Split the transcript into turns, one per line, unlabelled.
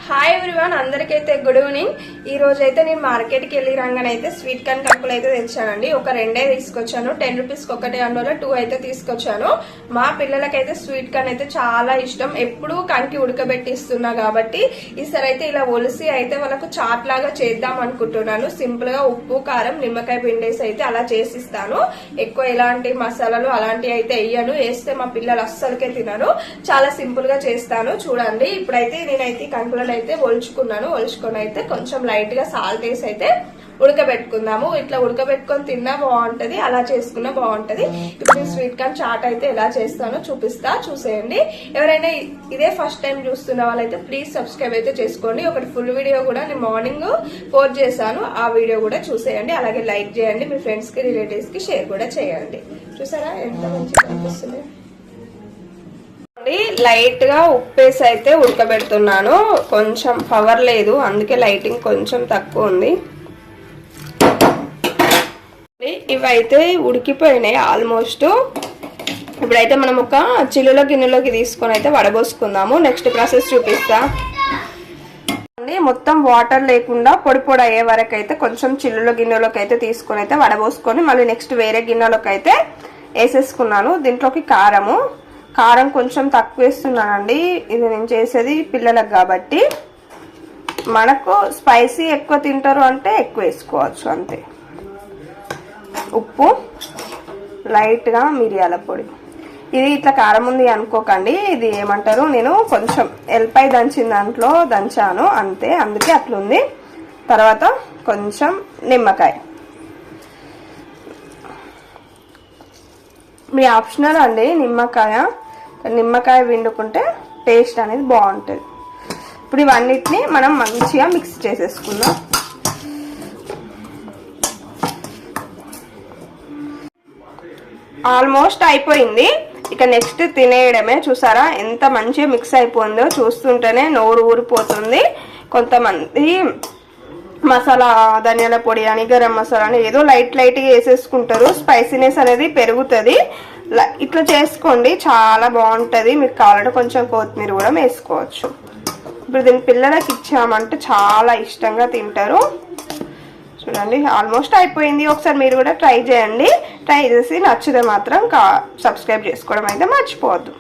Hi everyone, అందరికైతే good evening. ఈ రోజు అయితే నేను మార్కెట్కి వెళ్ళి రాగానైతే స్వీట్ కార్న్ కప్పులు అయితే తెచ్చానండి. ఒక రెండే తీసుకొచ్చాను, 10 రూపీస్కి ఒకటి అందులో 2 అయితే తీసుకొచ్చాను. మా పిల్లలకైతే స్వీట్ కార్న్ అయితే చాలా ఇష్టం. ఎప్పుడు కంకి ఉడకబెట్టిస్తున్నా కాబట్టి ఈసారి అయితే ఇలా ఒలిసి అయితే వాళ్ళకు చాట్ లాగా చేద్దాం అనుకుంటున్నాను. సింపుల్ గా ఉప్పు, కారం, నిమ్మకాయ పిండేసి అయితే అలా చేసిస్తాను. ఎక్కువ ఎలాంటి మసాలాలు అలాంటివి అయితే వేయను. వేస్తే మా పిల్లలు అస్సలకే తినరు. చాలా సింపుల్ గా చేస్తాను చూడండి. ఇప్పుడైతే నేనైతే కంకులలో అయితే ఒలుచుకొని అయితే కొంచెం లైట్ గా సాల్ట్ వేసి అయితే ఉడకబెట్టుకుందాము. ఇట్లా ఉడకబెట్టుకొని తిన్నా బాగుంటది, అలా చేసుకున్నా బాగుంటది. ఇప్పుడు స్వీట్ కార్న్ చాట్ అయితే ఎలా చేస్తానో చూపిస్తా, చూసేయండి. ఎవరైనా ఇదే ఫస్ట్ టైం చూస్తున్న వాళ్ళైతే ప్లీజ్ సబ్స్క్రైబ్ అయితే చేసుకోండి. ఒకటి ఫుల్ వీడియో కూడా నేను మార్నింగ్ పోస్ట్ చేశాను, ఆ వీడియో కూడా చూసేయండి. అలాగే లైక్ చేయండి, మీ ఫ్రెండ్స్ కి రిలేటివ్స్ కి షేర్ కూడా చేయండి. చూసారా ఎంత మంచిగా కనిపిస్తుంది. లైట్ గా ఉప్పేసి అయితే ఉడకబెడుతున్నాను. కొంచెం పవర్ లేదు, అందుకే లైటింగ్ కొంచెం తక్కువ ఉంది. ఇవైతే ఉడికిపోయినాయి ఆల్మోస్ట్. ఇప్పుడైతే మనం ఒక చిల్లులో గిన్నెలోకి తీసుకొని అయితే వడబోసుకుందాము. నెక్స్ట్ ప్రాసెస్ చూపిస్తా. మొత్తం వాటర్ లేకుండా పొడి పొడి అయ్యే వరకు అయితే కొంచెం చిల్లులో గిన్నెలోకి అయితే తీసుకొని అయితే వడబోసుకొని మళ్ళీ నెక్స్ట్ వేరే గిన్నెలోకి అయితే వేసేసుకున్నాను. దీంట్లోకి కారం కొంచెం తక్కువ వేస్తున్నానండి. ఇది నేను చేసేది పిల్లలకు కాబట్టి. మనకు స్పైసీ ఎక్కువ తింటారు అంటే ఎక్కువ వేసుకోవచ్చు అంతే. ఉప్పు, లైట్గా మిరియాల పొడి. ఇది ఇట్లా కారం ఉంది అనుకోకండి, ఇది ఏమంటారు, నేను కొంచెం ఎల్లిపాయ దంచిన దాంట్లో దంచాను అంతే, అందుకే అట్లుంది. తర్వాత కొంచెం నిమ్మకాయ. మీ ఆప్షనల్ అండి నిమ్మకాయ పిండుకుంటే టేస్ట్ అనేది బాగుంటుంది. ఇప్పుడు ఇవన్నిటిని మనం మంచిగా మిక్స్ చేసేసుకుందాం. ఆల్మోస్ట్ అయిపోయింది. ఇక నెక్స్ట్ తినేయడమే. చూసారా ఎంత మంచిగా మిక్స్ అయిపోయిందో, చూస్తుంటేనే నోరు ఊరిపోతుంది. కొంతమంది మసాలా, ధనియాల పొడి అని, గరం మసాలా అని ఏదో లైట్గా వేసేసుకుంటారు. స్పైసీనెస్ అనేది పెరుగుతుంది. ఇట్లా చేసుకోండి, చాలా బాగుంటుంది. మీకు కావాలంటే కొంచెం కొత్తిమీర కూడా వేసుకోవచ్చు. ఇప్పుడు దీని పిల్లలకి ఇచ్చామంటే చాలా ఇష్టంగా తింటారు. చూడండి ఆల్మోస్ట్ అయిపోయింది. ఒకసారి మీరు కూడా ట్రై చేయండి. ట్రై చేసి నచ్చితే మాత్రం సబ్స్క్రైబ్ చేసుకోవడం అయితే మర్చిపోవద్దు.